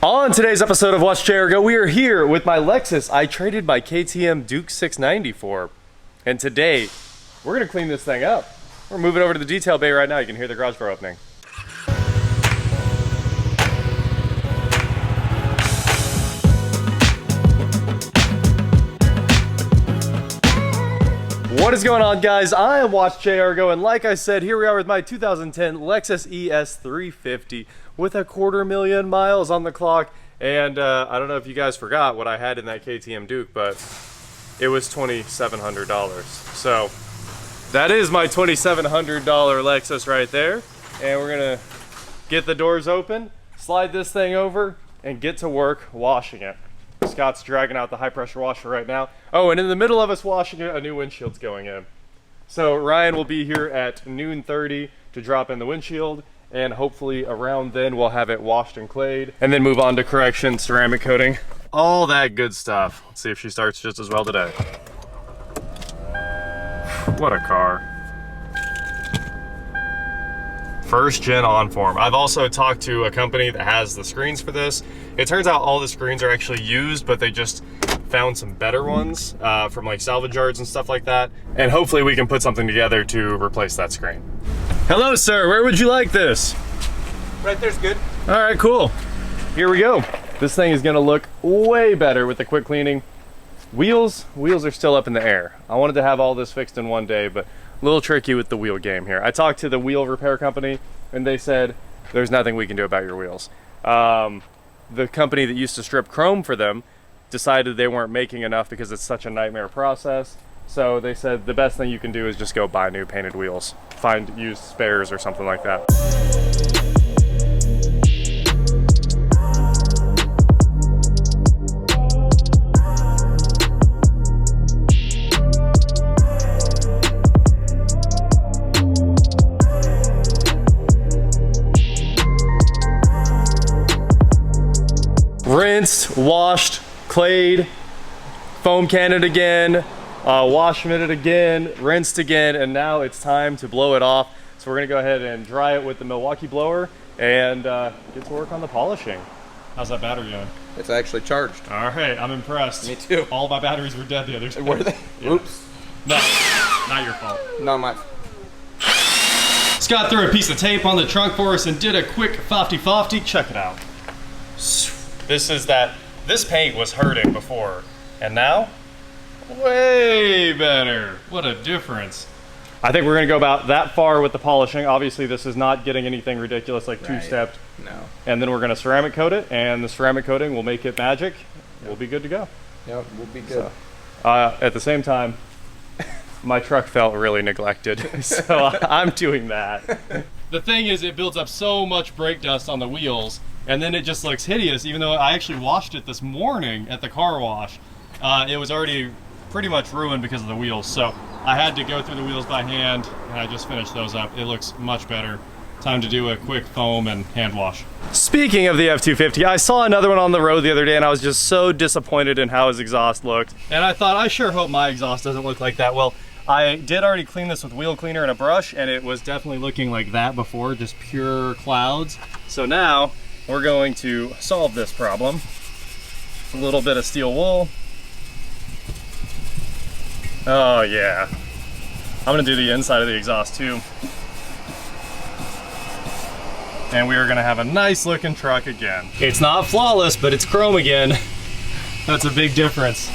On today's episode of Watch Chair Go, we are here with my Lexus I traded my KTM Duke 690 for. And today, we're gonna clean this thing up. We're moving over to the detail bay right now. You can hear the garage door opening. What is going on, guys? I am Watch JR Go, and like I said, here we are with my 2010 Lexus ES350 with 250,000 miles on the clock. And I don't know if you guys forgot what I had in that KTM Duke, but it was $2,700. So that is my $2,700 Lexus right there. And we're gonna get the doors open, slide this thing over, and get to work washing it. Scott's dragging out the high pressure washer right now. Oh, and in the middle of us washing it, a new windshield's going in. So Ryan will be here at noon 30 to drop in the windshield, and hopefully around then we'll have it washed and clayed, and then move on to correction, ceramic coating, all that good stuff. Let's see if she starts just as well today. What a car. First gen on form. I've also talked to a company that has the screens for this. It turns out all the screens are actually used, but they just found some better ones from like salvage yards and stuff like that. And hopefully we can put something together to replace that screen. Hello, sir. Where would you like this? Right there's good. All right, cool. Here we go. This thing is gonna look way better with the quick cleaning. Wheels are still up in the air. I wanted to have all this fixed in one day, but a little tricky with the wheel game here. I talked to the wheel repair company and they said there's nothing we can do about your wheels. The company that used to strip chrome for them decided they weren't making enough because it's such a nightmare process. So they said the best thing you can do is just go buy new painted wheels. Find used spares or something like that. Rinsed, washed, clayed, foam canned again, wash mitted again, rinsed again, and now it's time to blow it off. So we're gonna go ahead and dry it with the Milwaukee blower and get to work on the polishing. How's that battery going? It's actually charged. All right, I'm impressed. Me too. All my batteries were dead the other day. Were they? Yeah. Oops. No, not your fault. Not my. Scott threw a piece of tape on the trunk for us and did a quick 50-50. Check it out. This paint was hurting before, and now, way better. What a difference. I think we're gonna go about that far with the polishing. Obviously this is not getting anything ridiculous like two-stepped. No. And then we're gonna ceramic coat it, and the ceramic coating will make it magic. We'll be good to go. Yep, we'll be good. So, at the same time, my truck felt really neglected, so I'm doing that. The thing is, it builds up so much brake dust on the wheels, and then it just looks hideous, even though I actually washed it this morning at the car wash. It was already pretty much ruined because of the wheels, so I had to go through the wheels by hand, and I just finished those up. It looks much better. Time to do a quick foam and hand wash. Speaking of the F250, I saw another one on the road the other day, and I was just so disappointed in how his exhaust looked. And I thought, I sure hope my exhaust doesn't look like that. Well, I did already clean this with wheel cleaner and a brush, and it was definitely looking like that before, just pure clouds. So now we're going to solve this problem. A little bit of steel wool. Oh yeah. I'm gonna do the inside of the exhaust too. And we are gonna have a nice looking truck again. It's not flawless, but it's chrome again. That's a big difference.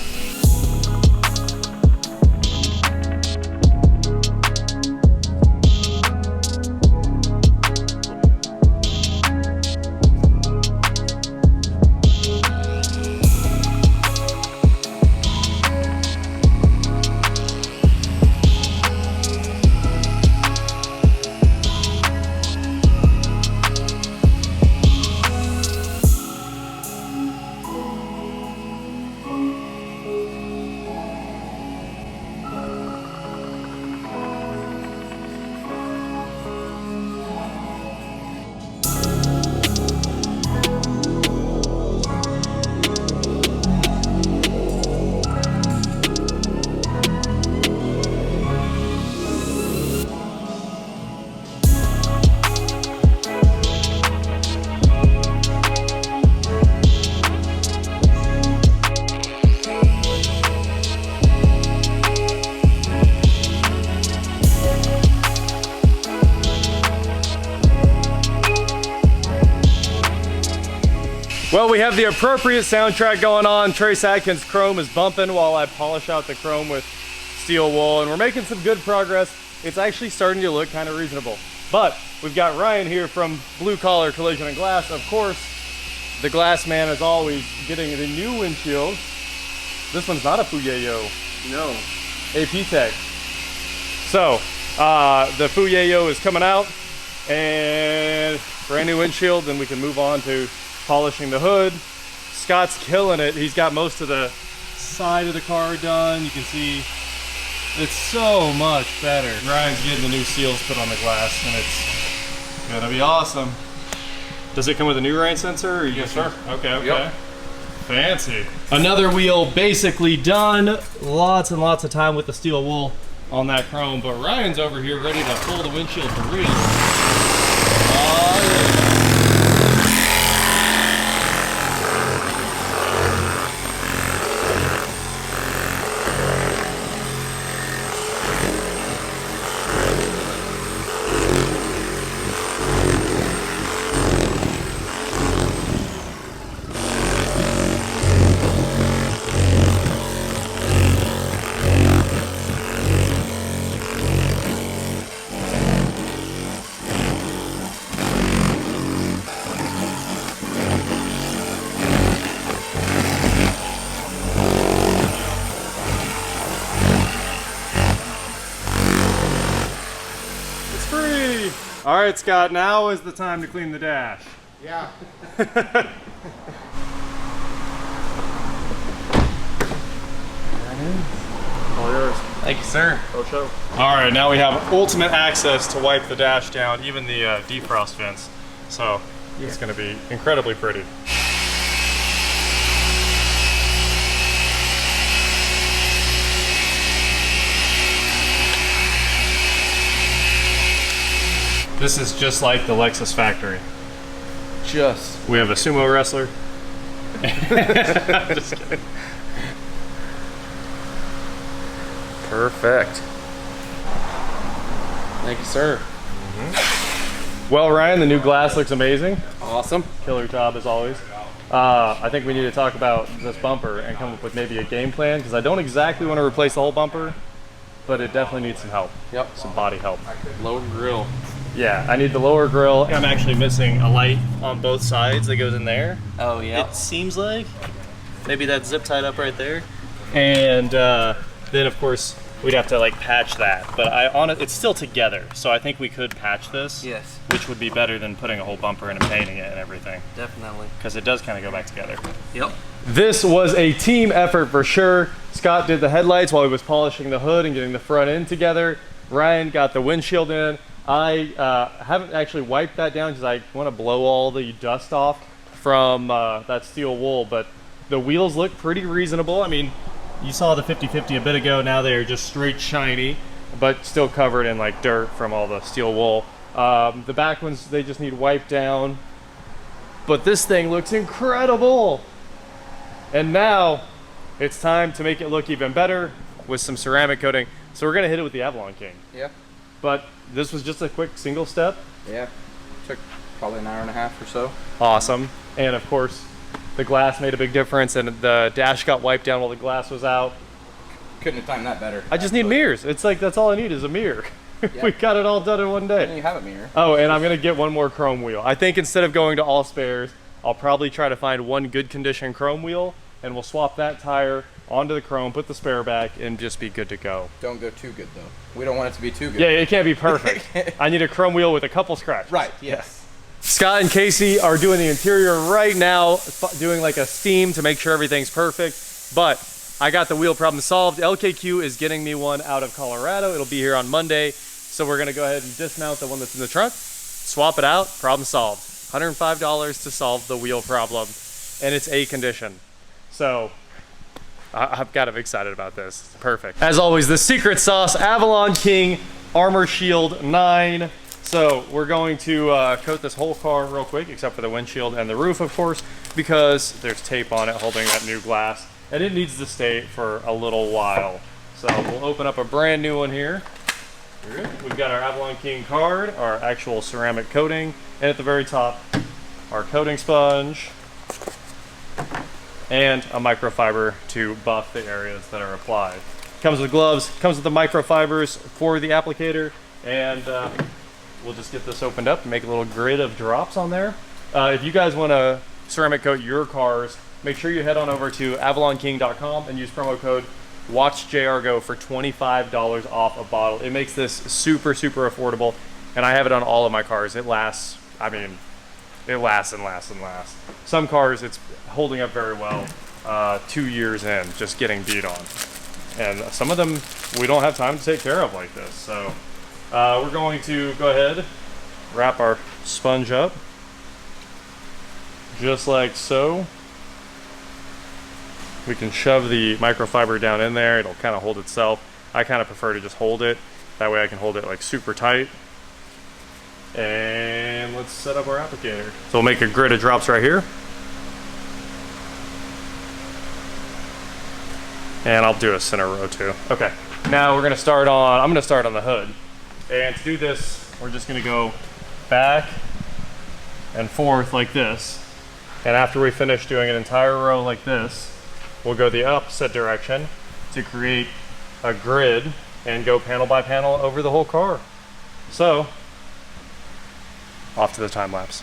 Well, we have the appropriate soundtrack going on. Trace Adkins' chrome is bumping while I polish out the chrome with steel wool, and we're making some good progress. It's actually starting to look kind of reasonable. But we've got Ryan here from Blue Collar Collision and Glass. Of course, the glass man is always getting the new windshield. This one's not a Fuyeyo. No. AP Tech. So, the Fuyeyo is coming out, and brand new windshield, then we can move on to polishing the hood. Scott's killing it. He's got most of the side of the car done. You can see it's so much better. Ryan's getting the new seals put on the glass, and it's gonna be awesome. Does it come with a new rain sensor? Or yes, sir. Okay. Yep. Fancy. Another wheel basically done. Lots and lots of time with the steel wool on that chrome, but Ryan's over here ready to pull the windshield for real. Oh, yeah. All right, Scott, now is the time to clean the dash. Yeah. All yours. Thank you, sir. Go show. All right, now we have ultimate access to wipe the dash down, even the defrost vents. So it's gonna be incredibly pretty. This is just like the Lexus factory. We have a sumo wrestler. Just kidding. Perfect. Thank you, sir. Well, Ryan, the new glass looks amazing. Awesome. Killer job as always. I think we need to talk about this bumper and come up with maybe a game plan, because I don't exactly want to replace the whole bumper, but it definitely needs some help. Yep. Some body help. Lower grill. Yeah, I need the lower grill. I'm actually missing a light on both sides that goes in there. Oh yeah. It seems like. Maybe that's zip tied up right there. And then of course we'd have to like patch that. But it's still together, so I think we could patch this. Yes. Which would be better than putting a whole bumper in and painting it and everything. Definitely. Because it does kind of go back together. Yep. This was a team effort for sure. Scott did the headlights while he was polishing the hood and getting the front end together. Ryan got the windshield in. I haven't actually wiped that down because I want to blow all the dust off from that steel wool, but the wheels look pretty reasonable. I mean, you saw the 50/50 a bit ago. Now they're just straight shiny, but still covered in like dirt from all the steel wool. The back ones, they just need wiped down, but this thing looks incredible. And now it's time to make it look even better with some ceramic coating. So we're gonna hit it with the Avalon King. Yeah. But this was just a quick single step. Yeah. Took probably an hour and a half or so. Awesome. And of course, the glass made a big difference, and the dash got wiped down while the glass was out. Couldn't have timed that better. I just need mirrors. It's like, that's all I need is a mirror. Yeah. We got it all done in one day. And you have a mirror. Oh, and I'm gonna get one more chrome wheel. I think instead of going to all spares, I'll probably try to find one good condition chrome wheel, and we'll swap that tire onto the chrome, put the spare back, and just be good to go. Don't go too good though. We don't want it to be too good. Yeah, it can't be perfect. I need a chrome wheel with a couple scratches. Right, yes. Scott and Casey are doing the interior right now, doing like a steam to make sure everything's perfect. But I got the wheel problem solved. LKQ is getting me one out of Colorado. It'll be here on Monday. So we're gonna go ahead and dismount the one that's in the trunk, swap it out, problem solved. $105 to solve the wheel problem, and it's A condition. So I'm kind of excited about this. It's perfect. As always, the secret sauce, Avalon King Armor Shield 9. So we're going to coat this whole car real quick, except for the windshield and the roof, of course, because there's tape on it holding that new glass, and it needs to stay for a little while. So we'll open up a brand new one here. We've got our Avalon King card, our actual ceramic coating, and at the very top, our coating sponge. and a microfiber to buff the areas that are applied. Comes with gloves, comes with the microfibers for the applicator, and we'll just get this opened up and make a little grid of drops on there. If you guys want to ceramic coat your cars, make sure you head on over to avalonking.com and use promo code WatchJRGO for $25 off a bottle. It makes this super, super affordable, and I have it on all of my cars. It lasts, I mean, it lasts and lasts and lasts. Some cars, it's holding up very well 2 years in, just getting beat on. And some of them we don't have time to take care of like this. So we're going to go ahead, wrap our sponge up, just like so. We can shove the microfiber down in there. It'll kind of hold itself. I kind of prefer to just hold it. That way I can hold it like super tight. And let's set up our applicator. So we'll make a grid of drops right here. And I'll do a center row too. Okay, now we're gonna start on, I'm gonna start on the hood. And to do this, we're just gonna go back and forth like this. And after we finish doing an entire row like this, we'll go the opposite direction to create a grid and go panel by panel over the whole car. So, off to the time lapse.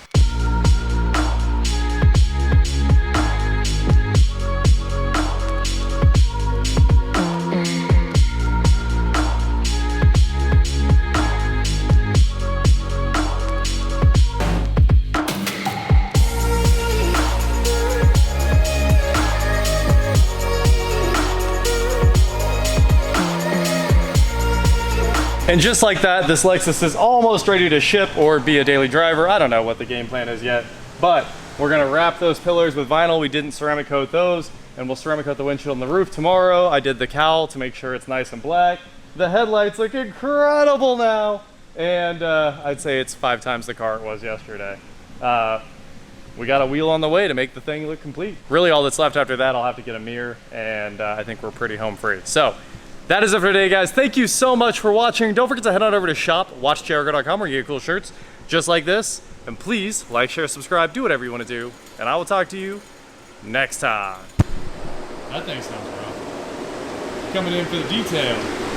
And just like that, this Lexus is almost ready to ship or be a daily driver. I don't know what the game plan is yet, but we're gonna wrap those pillars with vinyl. We didn't ceramic coat those, and we'll ceramic coat the windshield and the roof tomorrow. I did the cowl to make sure it's nice and black. The headlights look incredible now. And I'd say it's 5 times the car it was yesterday. We got a wheel on the way to make the thing look complete. Really all that's left after that, I'll have to get a mirror, and I think we're pretty home free. So, that is it for today, guys. Thank you so much for watching. Don't forget to head on over to shop.watchjrgo.com where you get cool shirts just like this. And please like, share, subscribe, do whatever you want to do. And I will talk to you next time. That thing sounds rough. Coming in for the detail.